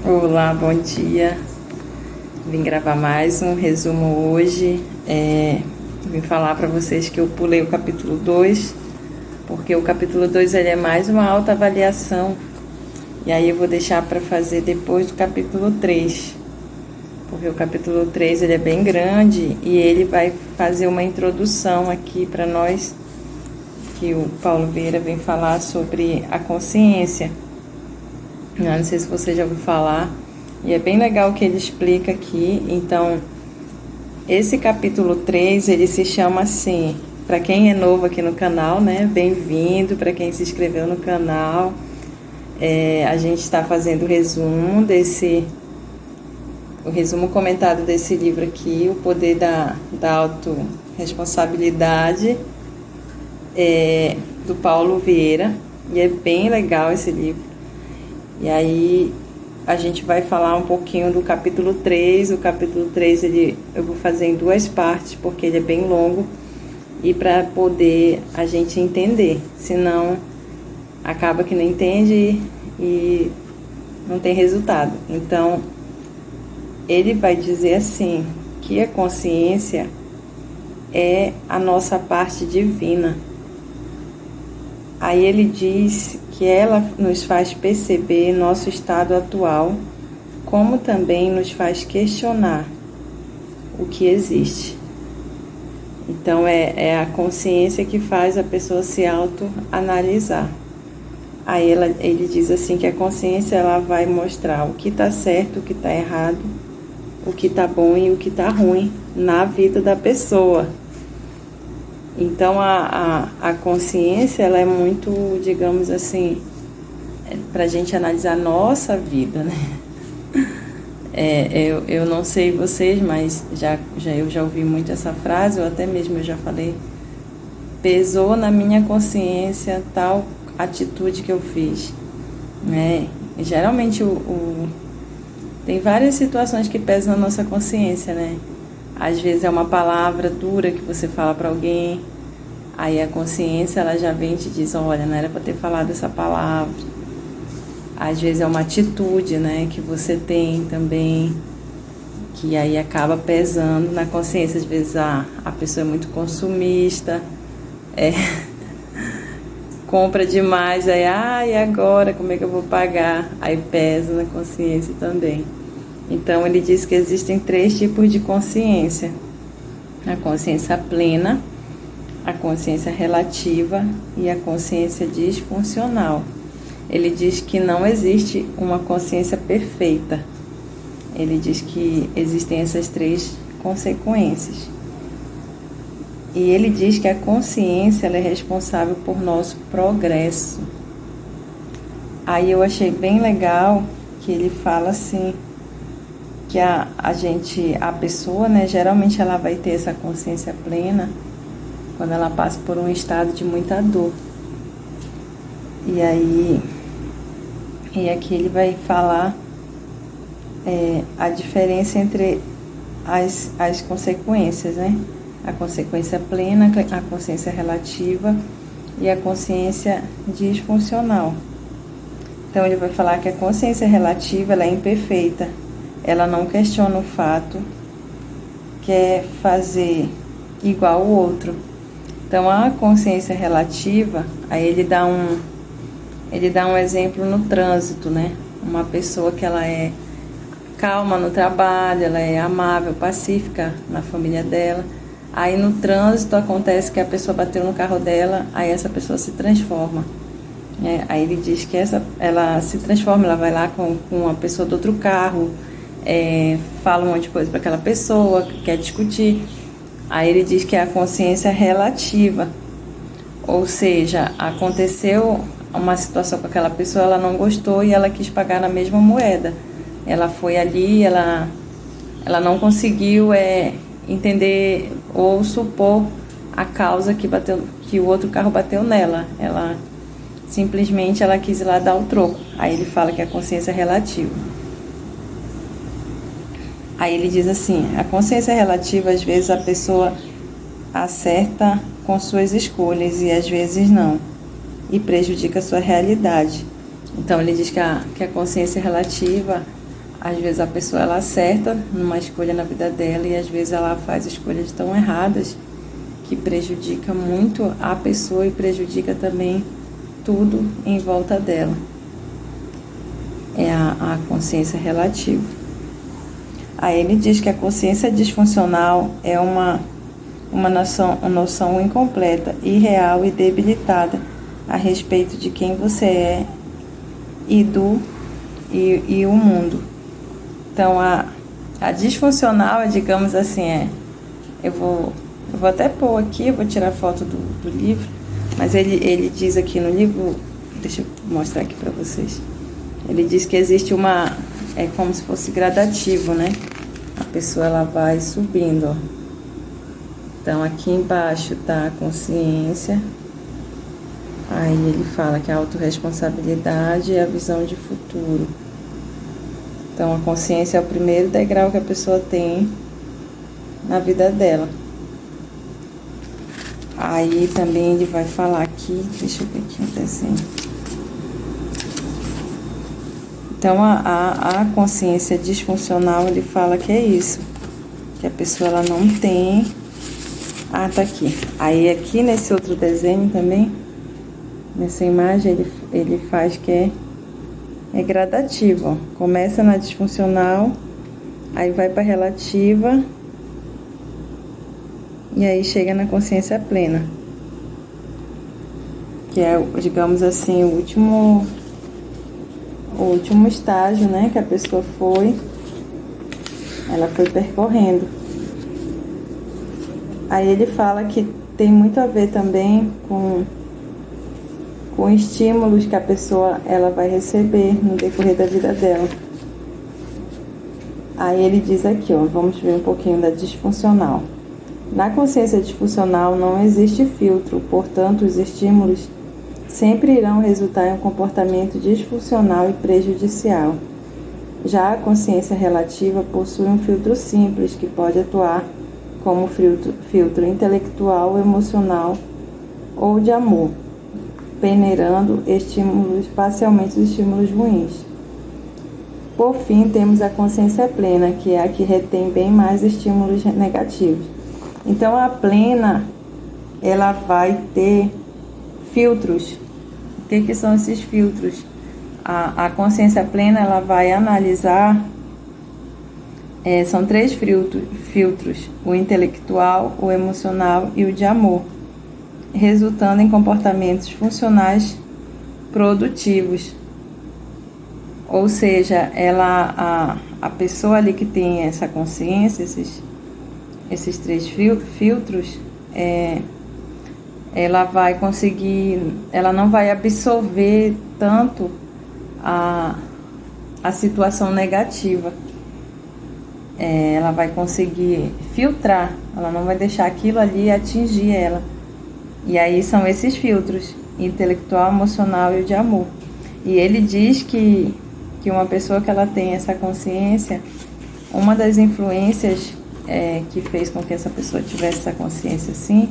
Olá, bom dia. Vim gravar mais um resumo hoje. Vim falar para vocês que eu pulei o capítulo 2, porque o capítulo 2 ele é mais uma autoavaliação. E aí eu vou deixar para fazer depois do capítulo 3, porque o capítulo 3 ele é bem grande e ele vai fazer uma introdução aqui para nós, que o Paulo Vieira vem falar sobre a consciência. Não sei se você já ouviu falar, e é bem legal o que ele explica aqui. Então, esse capítulo 3, ele se chama assim, para quem é novo aqui no canal, né, bem-vindo, para quem se inscreveu no canal. A gente está fazendo o resumo comentado desse livro aqui, O Poder da Autorresponsabilidade, do Paulo Vieira, e é bem legal esse livro. E aí a gente vai falar um pouquinho do capítulo 3. O capítulo 3 eu vou fazer em duas partes, porque ele é bem longo, e para poder a gente entender, senão acaba que não entende e não tem resultado. Então, ele vai dizer assim, que a consciência é a nossa parte divina. Aí ele diz que ela nos faz perceber nosso estado atual, como também nos faz questionar o que existe. Então, é a consciência que faz a pessoa se autoanalisar. Aí ele diz assim que a consciência ela vai mostrar o que está certo, o que está errado, o que está bom e o que está ruim na vida da pessoa. Então, a consciência, ela é muito, digamos assim, para a gente analisar a nossa vida, né? Eu não sei vocês, mas eu já ouvi muito essa frase, ou até mesmo eu já falei, pesou na minha consciência tal atitude que eu fiz, né? E geralmente tem várias situações que pesam na nossa consciência, né? Às vezes é uma palavra dura que você fala para alguém, aí a consciência ela já vem e te diz, olha, não era para ter falado essa palavra. Às vezes é uma atitude, né, que você tem também, que aí acaba pesando na consciência. Às vezes a pessoa é muito consumista, compra demais, aí, e agora como é que eu vou pagar? Aí pesa na consciência também. Então, ele diz que existem 3 tipos de consciência. A consciência plena, a consciência relativa e a consciência disfuncional. Ele diz que não existe uma consciência perfeita. Ele diz que existem essas 3 consequências. E ele diz que a consciência ela é responsável por nosso progresso. Aí eu achei bem legal que ele fala assim, que a pessoa, né, geralmente ela vai ter essa consciência plena quando ela passa por um estado de muita dor. E aqui ele vai falar a diferença entre as consequências, né? A consciência plena, a consciência relativa e a consciência disfuncional. Então ele vai falar que a consciência relativa ela é imperfeita. Ela não questiona o fato, quer fazer igual o outro. Então, a consciência relativa, aí ele dá um exemplo no trânsito, né? Uma pessoa que ela é calma no trabalho, ela é amável, pacífica na família dela. Aí no trânsito acontece que a pessoa bateu no carro dela, aí essa pessoa se transforma. Aí ele diz que ela se transforma, ela vai lá com uma pessoa do outro carro, fala um monte de coisa para aquela pessoa, quer discutir. Aí ele diz que é a consciência relativa, ou seja, aconteceu uma situação com aquela pessoa, ela não gostou e ela quis pagar na mesma moeda. Ela foi ali, ela não conseguiu entender ou supor a causa que o outro carro bateu nela. Ela simplesmente quis ir lá dar o troco. Aí ele fala que é a consciência relativa. Aí ele diz assim, a consciência relativa, às vezes a pessoa acerta com suas escolhas e às vezes não, e prejudica a sua realidade. Então ele diz que a consciência relativa, Às vezes a pessoa ela acerta numa escolha na vida dela e às vezes ela faz escolhas tão erradas que prejudica muito a pessoa e prejudica também tudo em volta dela. É a consciência relativa. Aí ele diz que a consciência disfuncional é uma noção incompleta, irreal e debilitada a respeito de quem você é e o mundo. Então, a disfuncional, digamos assim, eu vou até pôr aqui, eu vou tirar foto do livro, mas ele diz aqui no livro, deixa eu mostrar aqui para vocês, ele diz que existe é como se fosse gradativo, né? A pessoa ela vai subindo, ó. Então, aqui embaixo tá a consciência, aí ele fala que a autorresponsabilidade é a visão de futuro. Então, a consciência é o primeiro degrau que a pessoa tem na vida dela. Aí também ele vai falar aqui, deixa eu ver aqui um desenho. Então, a consciência disfuncional, ele fala que é isso, que a pessoa ela não tem... Ah, tá aqui. Aí aqui nesse outro desenho também, nessa imagem, ele faz que é gradativo, ó. Começa na disfuncional, aí vai para relativa e aí chega na consciência plena, que é, digamos assim, o último estágio, né, que a pessoa ela foi percorrendo. Aí ele fala que tem muito a ver também com estímulos que a pessoa ela vai receber no decorrer da vida dela. Aí ele diz aqui, ó, vamos ver um pouquinho da disfuncional. Na consciência disfuncional não existe filtro, portanto, os estímulos sempre irão resultar em um comportamento disfuncional e prejudicial. Já a consciência relativa possui um filtro simples que pode atuar como filtro intelectual, emocional ou de amor, peneirando parcialmente os estímulos ruins. Por fim, temos a consciência plena, que é a que retém bem mais estímulos negativos. Então, a plena, ela vai ter filtros. O que são esses filtros? A consciência plena, ela vai analisar, são 3 filtros, o intelectual, o emocional e o de amor, resultando em comportamentos funcionais produtivos. Ou seja, a pessoa ali que tem essa consciência, esses 3 filtros, ela vai conseguir, ela não vai absorver tanto a situação negativa. Ela vai conseguir filtrar, ela não vai deixar aquilo ali atingir ela. E aí são esses filtros, intelectual, emocional e o de amor. E ele diz que uma pessoa que ela tem essa consciência, uma das influências que fez com que essa pessoa tivesse essa consciência assim,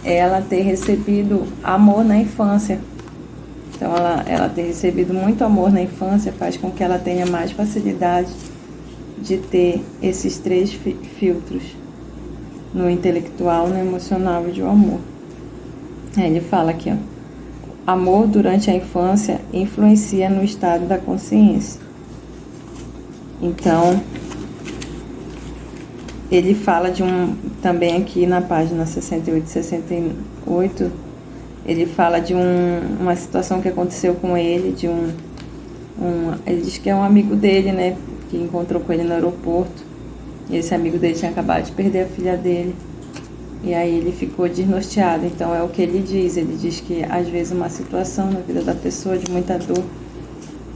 é ela ter recebido amor na infância. Então, ela ter recebido muito amor na infância faz com que ela tenha mais facilidade de ter esses 3 filtros, no intelectual, no emocional e do amor. Aí ele fala aqui, ó, amor durante a infância influencia no estado da consciência. Então, ele fala também aqui na página 68 e 68, ele fala de uma situação que aconteceu com ele, ele diz que é um amigo dele, né, que encontrou com ele no aeroporto, e esse amigo dele tinha acabado de perder a filha dele, e aí ele ficou desnorteado. Então é o que ele diz que às vezes uma situação na vida da pessoa de muita dor,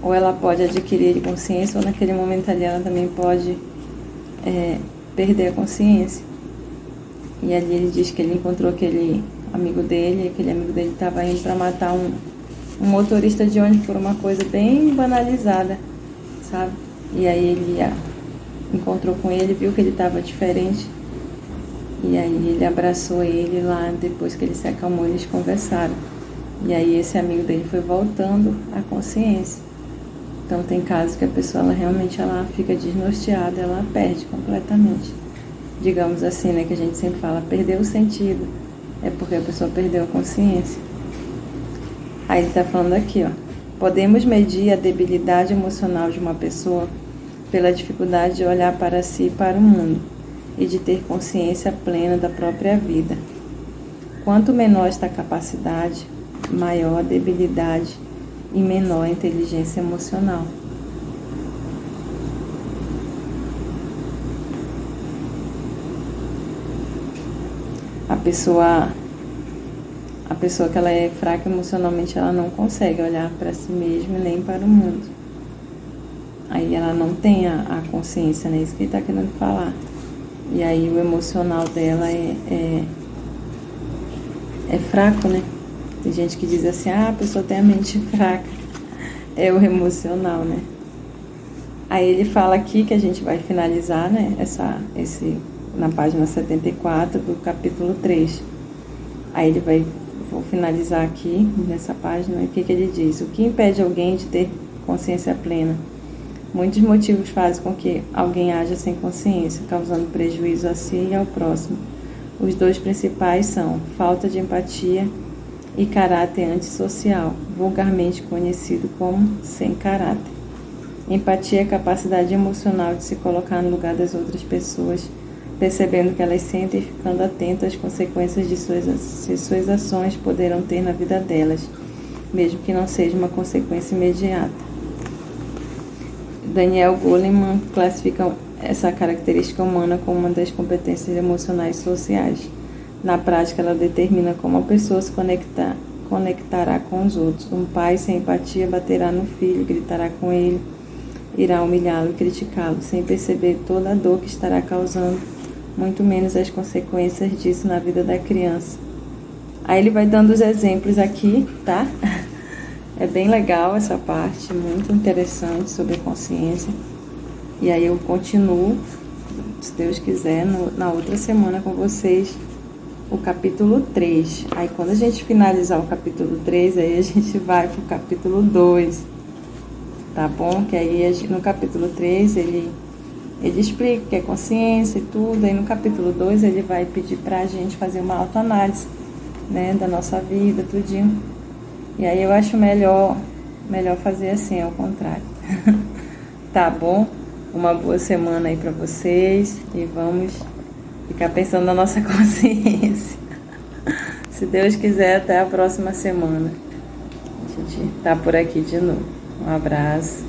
ou ela pode adquirir consciência, ou naquele momento ali ela também pode perder a consciência. E ali ele diz que ele encontrou aquele amigo dele, e aquele amigo dele estava indo para matar um motorista de ônibus por uma coisa bem banalizada, sabe? E aí ele encontrou com ele, viu que ele estava diferente, e aí ele abraçou ele lá. Depois que ele se acalmou, eles conversaram, e aí esse amigo dele foi voltando à consciência. Então tem casos que a pessoa ela fica desnorteada, ela perde completamente. Digamos assim, né, que a gente sempre fala, perdeu o sentido. É porque a pessoa perdeu a consciência. Aí ele está falando aqui, ó. Podemos medir a debilidade emocional de uma pessoa pela dificuldade de olhar para si e para o mundo e de ter consciência plena da própria vida. Quanto menor esta capacidade, maior a debilidade e menor a inteligência emocional. A pessoa que ela é fraca emocionalmente, ela não consegue olhar para si mesma nem para o mundo. Aí ela não tem a consciência, né? Isso que ele está querendo falar. E aí o emocional dela é fraco, né? Tem gente que diz assim, a pessoa tem a mente fraca. É o emocional, né? Aí ele fala aqui que a gente vai finalizar, né? Na página 74 do capítulo 3. Aí vou finalizar aqui nessa página. O que ele diz? O que impede alguém de ter consciência plena? Muitos motivos fazem com que alguém haja sem consciência, causando prejuízo a si e ao próximo. Os dois principais são falta de empatia e caráter antissocial, vulgarmente conhecido como sem caráter. Empatia é a capacidade emocional de se colocar no lugar das outras pessoas, percebendo o que elas sentem e ficando atento às consequências de suas ações poderão ter na vida delas, mesmo que não seja uma consequência imediata. Daniel Goleman classifica essa característica humana como uma das competências emocionais sociais. Na prática, ela determina como a pessoa se conectará com os outros. Um pai sem empatia baterá no filho, gritará com ele, irá humilhá-lo e criticá-lo, sem perceber toda a dor que estará causando, muito menos as consequências disso na vida da criança. Aí ele vai dando os exemplos aqui, tá? É bem legal essa parte, muito interessante sobre a consciência. E aí eu continuo, se Deus quiser, na outra semana com vocês, o capítulo 3. Aí quando a gente finalizar o capítulo 3, aí a gente vai pro capítulo 2. Tá bom? Que aí no capítulo 3 ele explica o que é consciência e tudo. Aí no capítulo 2 ele vai pedir pra gente fazer uma autoanálise, né, da nossa vida, tudinho. E aí eu acho melhor fazer assim, ao contrário. Tá bom? Uma boa semana aí pra vocês e vamos ficar pensando na nossa consciência. Se Deus quiser, até a próxima semana. A gente tá por aqui de novo. Um abraço.